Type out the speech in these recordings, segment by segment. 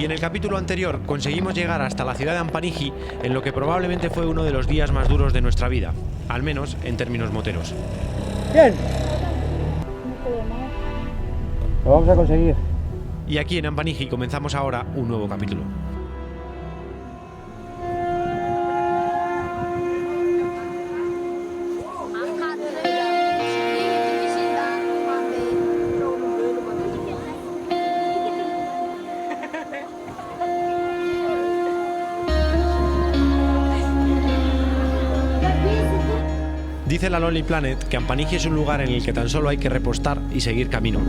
Y en el capítulo anterior conseguimos llegar hasta la ciudad de Ampanihi en lo que probablemente fue uno de los días más duros de nuestra vida, al menos en términos moteros. ¡Bien! Lo vamos a conseguir. Y aquí en Ampanihi comenzamos ahora un nuevo capítulo. Dice la Lonely Planet que Ampanihi es un lugar en el que tan solo hay que repostar y seguir camino.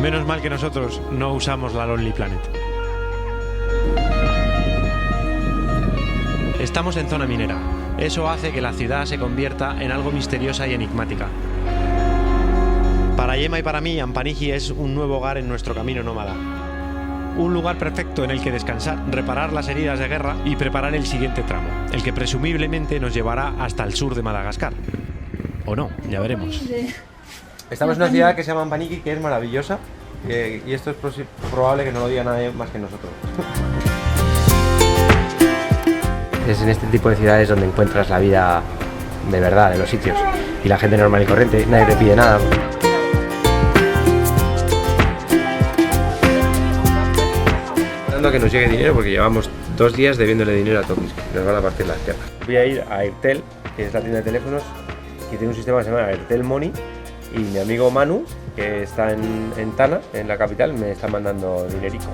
Menos mal que nosotros no usamos la Lonely Planet. Estamos en zona minera. Eso hace que la ciudad se convierta en algo misteriosa y enigmática. Para Gemma y para mí, Ampanihi es un nuevo hogar en nuestro camino nómada. Un lugar perfecto en el que descansar, reparar las heridas de guerra y preparar el siguiente tramo, el que presumiblemente nos llevará hasta el sur de Madagascar. O no, ya veremos. Estamos en una ciudad que se llama Ampanihi, que es maravillosa, y esto es probable que no lo diga nadie más que nosotros. Es en este tipo de ciudades donde encuentras la vida de verdad, de los sitios, y la gente normal y corriente, nadie te pide nada. Que nos llegue dinero porque llevamos 2 días debiéndole dinero a Tokis, nos van a partir las piernas. Voy a ir a Airtel, que es la tienda de teléfonos, y tiene un sistema que se llama Airtel Money, y mi amigo Manu, que está en Tana, en la capital, me está mandando dinerico.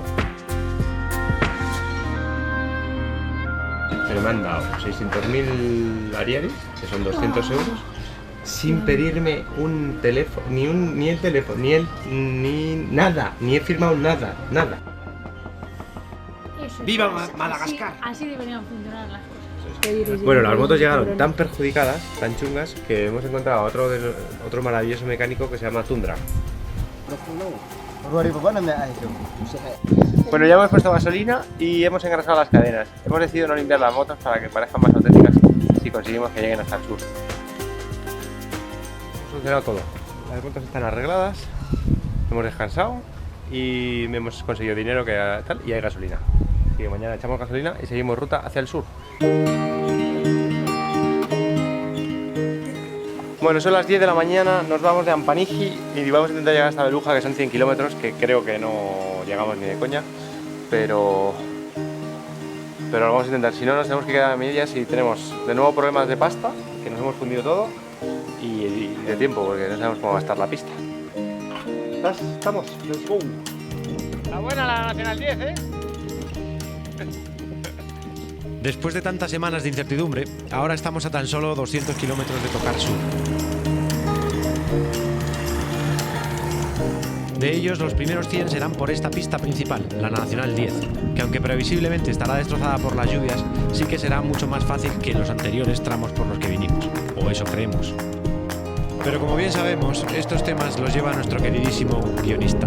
Pero me han dado 600.000 ariaris, que son 200 euros, sin pedirme un teléfono, ni el teléfono, ni nada, ni he firmado nada. ¡Viva Madagascar! Así deberían funcionar las cosas. Bueno, las motos llegaron tan perjudicadas, tan chungas, que hemos encontrado otro maravilloso mecánico que se llama Tundra. Bueno, ya hemos puesto gasolina y hemos engrasado las cadenas. Hemos decidido no limpiar las motos para que parezcan más auténticas si conseguimos que lleguen hasta el sur. Hemos solucionado todo. Las motos están arregladas, hemos descansado y hemos conseguido dinero y hay gasolina. Así que mañana echamos gasolina y seguimos ruta hacia el sur. Bueno, son las 10 de la mañana, nos vamos de Ampanihi y vamos a intentar llegar hasta Beluga, que son 100 kilómetros, que creo que no llegamos ni de coña, pero lo vamos a intentar. Si no, nos tenemos que quedar a medias y tenemos de nuevo problemas de pasta, que nos hemos fundido todo, y de tiempo, porque no sabemos cómo va a estar la pista. ¿Estamos? ¡Let's go! La buena la Nacional 10, ¿eh? Después de tantas semanas de incertidumbre, ahora estamos a tan solo 200 kilómetros de tocar sur. De ellos, los primeros 100 serán por esta pista principal, la Nacional 10, que aunque previsiblemente estará destrozada por las lluvias, sí que será mucho más fácil que en los anteriores tramos por los que vinimos, o eso creemos. Pero como bien sabemos, estos temas los lleva nuestro queridísimo guionista.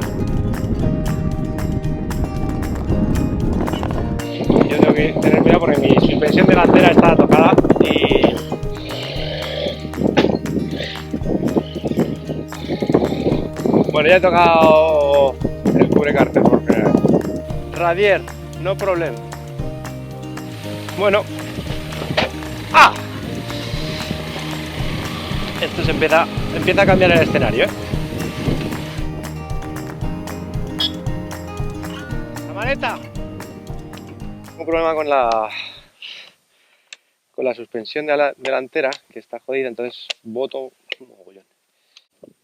Yo tengo que tener cuidado porque mi suspensión delantera está tocada y... Bueno, ya he tocado el cubrecárter porque... Radier, no problem. Bueno... ¡Ah! Esto se empieza a cambiar el escenario, ¿eh? ¡La maleta! Un problema con la suspensión delantera, que está jodida, entonces boto un mogollón.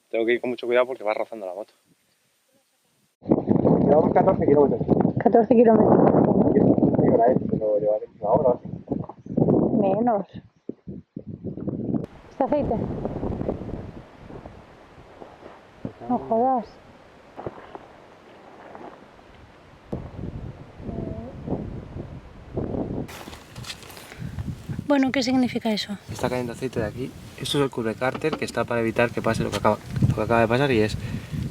Tengo que ir con mucho cuidado porque va rozando la moto. Llevamos 14 kilómetros. 14 kilómetros. ¿Qué hora es? Pero llevaré una hora o así. Menos. ¿Este aceite? No jodas. Bueno, ¿qué significa eso? Está cayendo aceite de aquí. Esto es el cubrecárter, que está para evitar que pase lo que acaba de pasar, y es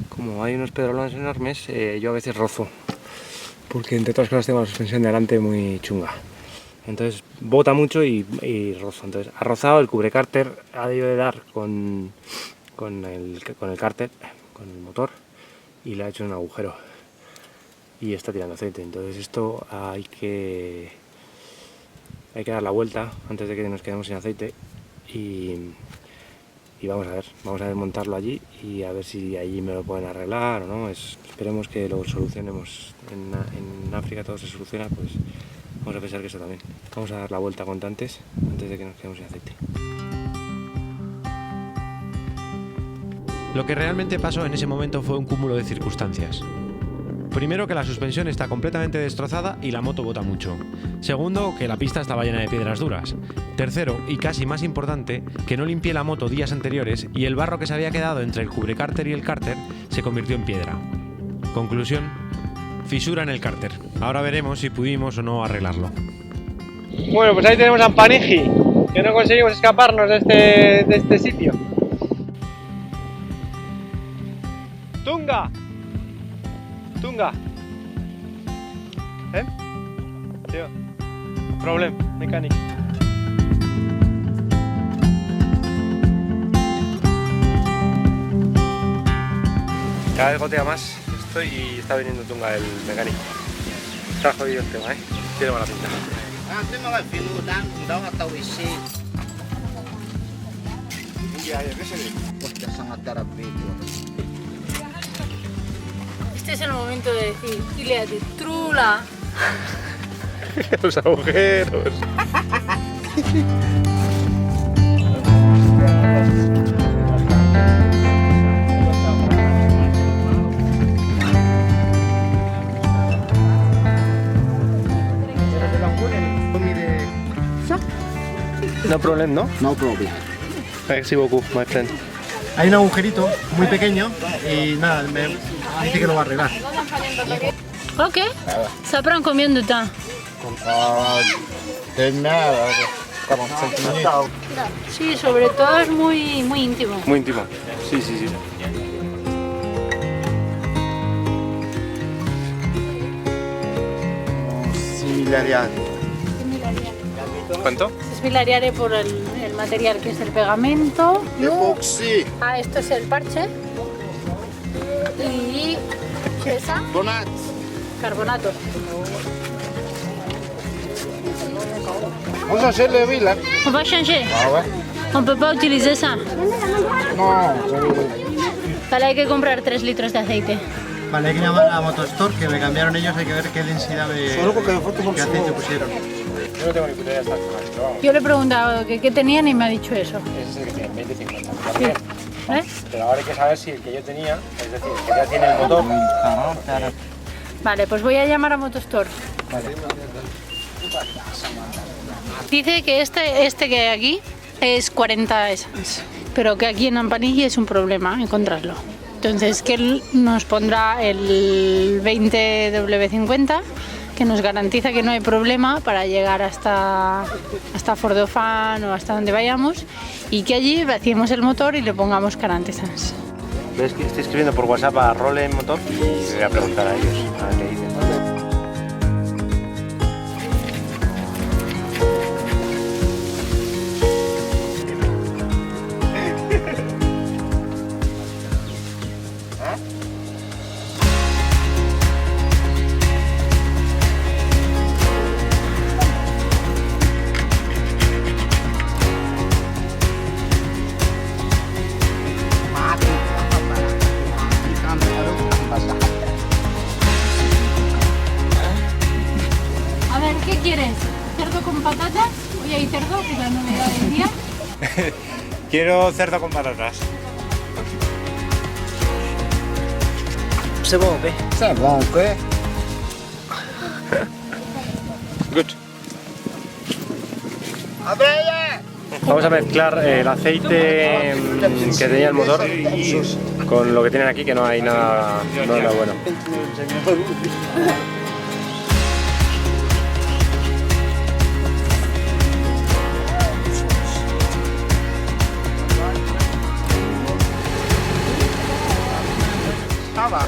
como hay unos pedrolones enormes, yo a veces rozo, porque entre otras cosas tengo la suspensión de delante muy chunga. Entonces bota mucho y rozo. Entonces ha rozado el cubrecárter, ha debido de dar con el cárter, con el motor, y le ha hecho un agujero. y está tirando aceite. Entonces esto hay que dar la vuelta antes de que nos quedemos sin aceite y vamos a ver montarlo allí y a ver si allí me lo pueden arreglar o no. Esperemos que lo solucionemos. En África todo se soluciona, pues vamos a pensar que eso también. Vamos a dar la vuelta cuanto antes de que nos quedemos sin aceite. Lo que realmente pasó en ese momento fue un cúmulo de circunstancias. Primero, que la suspensión está completamente destrozada y la moto bota mucho. Segundo, que la pista estaba llena de piedras duras. Tercero, y casi más importante, que no limpié la moto días anteriores y el barro que se había quedado entre el cubrecárter y el cárter se convirtió en piedra. Conclusión: fisura en el cárter. Ahora veremos si pudimos o no arreglarlo. Bueno, pues ahí tenemos a Ampaniji, que no conseguimos escaparnos de este sitio. ¡Tunga! ¡Tunga! Tío, problem, mecánico. Cada vez gotea más esto y está viniendo Tunga el mecánico. Está jodido el tema, tiene mala pinta. Este es el momento de decir, Ilia de Trula. Los agujeros. No problem, ¿no? No problem. Merci beaucoup, my friend. Hay un agujerito muy pequeño y nada, me dice que lo va a arreglar. Ok, ça prend combien de temps? De nada, como sentimental. Sí, sobre todo es muy íntimo. Muy íntimo. Sí, sí, sí. Similaridad. ¿Cuánto? Es milariare por el material que es el pegamento. Epoxi. Ah, esto es el parche. Y esa, Bonat. carbonato. Vamos a hacerle vila. On va changer. Ah, ouais. On peut pas utiliser ça. No. Vale, hay que comprar 3 litros de aceite. Vale, hay que llamar a Motostore, que me cambiaron ellos, hay que ver qué densidad de qué aceite pusieron. Yo no tengo ni puta idea de estas cosas, pero vamos. Yo le he preguntado qué tenían y me ha dicho eso. Ese es el que tiene 20-50. Sí. ¿Eh? Pero ahora hay que saber si el que yo tenía, es decir, el que ya tiene el motor. Vale, pues voy a llamar a Motostore. Dice que este que hay aquí es 40 essence, pero que aquí en Ampaniji es un problema encontrarlo. Entonces que él nos pondrá el 20W50, que nos garantiza que no hay problema para llegar hasta Fordofán o hasta donde vayamos, y que allí vaciemos el motor y le pongamos Carantesans. ¿Ves que estoy escribiendo por WhatsApp a Role Motor? Y le voy a preguntar a ellos, a ver qué dicen. A ver, ¿qué quieres? ¿Cerdo con patatas? Hoy hay cerdo, que es la novedad del día. Quiero cerdo con patatas. C'est bon, quoi. C'est bon, quoi. Good. Vamos a mezclar el aceite que tenía el motor con lo que tienen aquí, que no hay nada, nada bueno.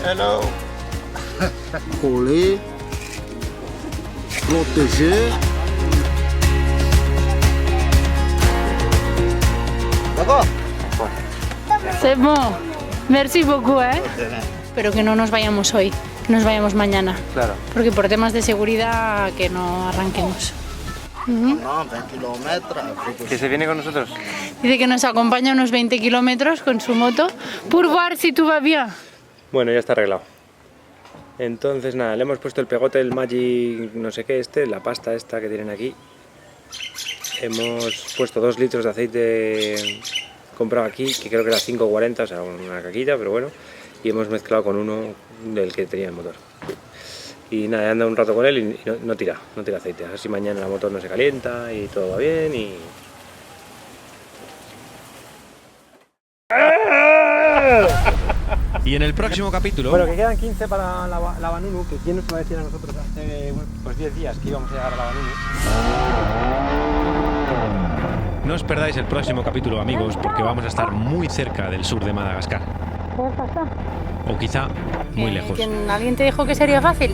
Hello. Coller. Protéger. D'accord. C'est bon. Merci beaucoup, ¿eh? Pero que no nos vayamos hoy, nos vayamos mañana. Claro. Porque por temas de seguridad que no arranquemos. No, 20 kilómetros. ¿Que se viene con nosotros? Dice que nos acompaña unos 20 kilómetros con su moto. Pour voir si tout va bien. Bueno, ya está arreglado. Entonces nada, le hemos puesto el pegote, el Magic no sé qué la pasta esta que tienen aquí. Hemos puesto 2 litros de aceite comprado aquí, que creo que era 5,40, o sea, una caquita, pero bueno. Y hemos mezclado con uno del que tenía el motor. Y nada, he andado un rato con él y no tira aceite. A ver si mañana la moto no se calienta y todo va bien y... Y en el próximo capítulo... Bueno, que quedan 15 para la Vanunu, que quién nos iba a decir a nosotros hace pues 10 días que íbamos a llegar a la Vanunu. No os perdáis el próximo capítulo, amigos, porque vamos a estar muy cerca del sur de Madagascar. O quizá muy lejos. ¿Alguien te dijo que sería fácil?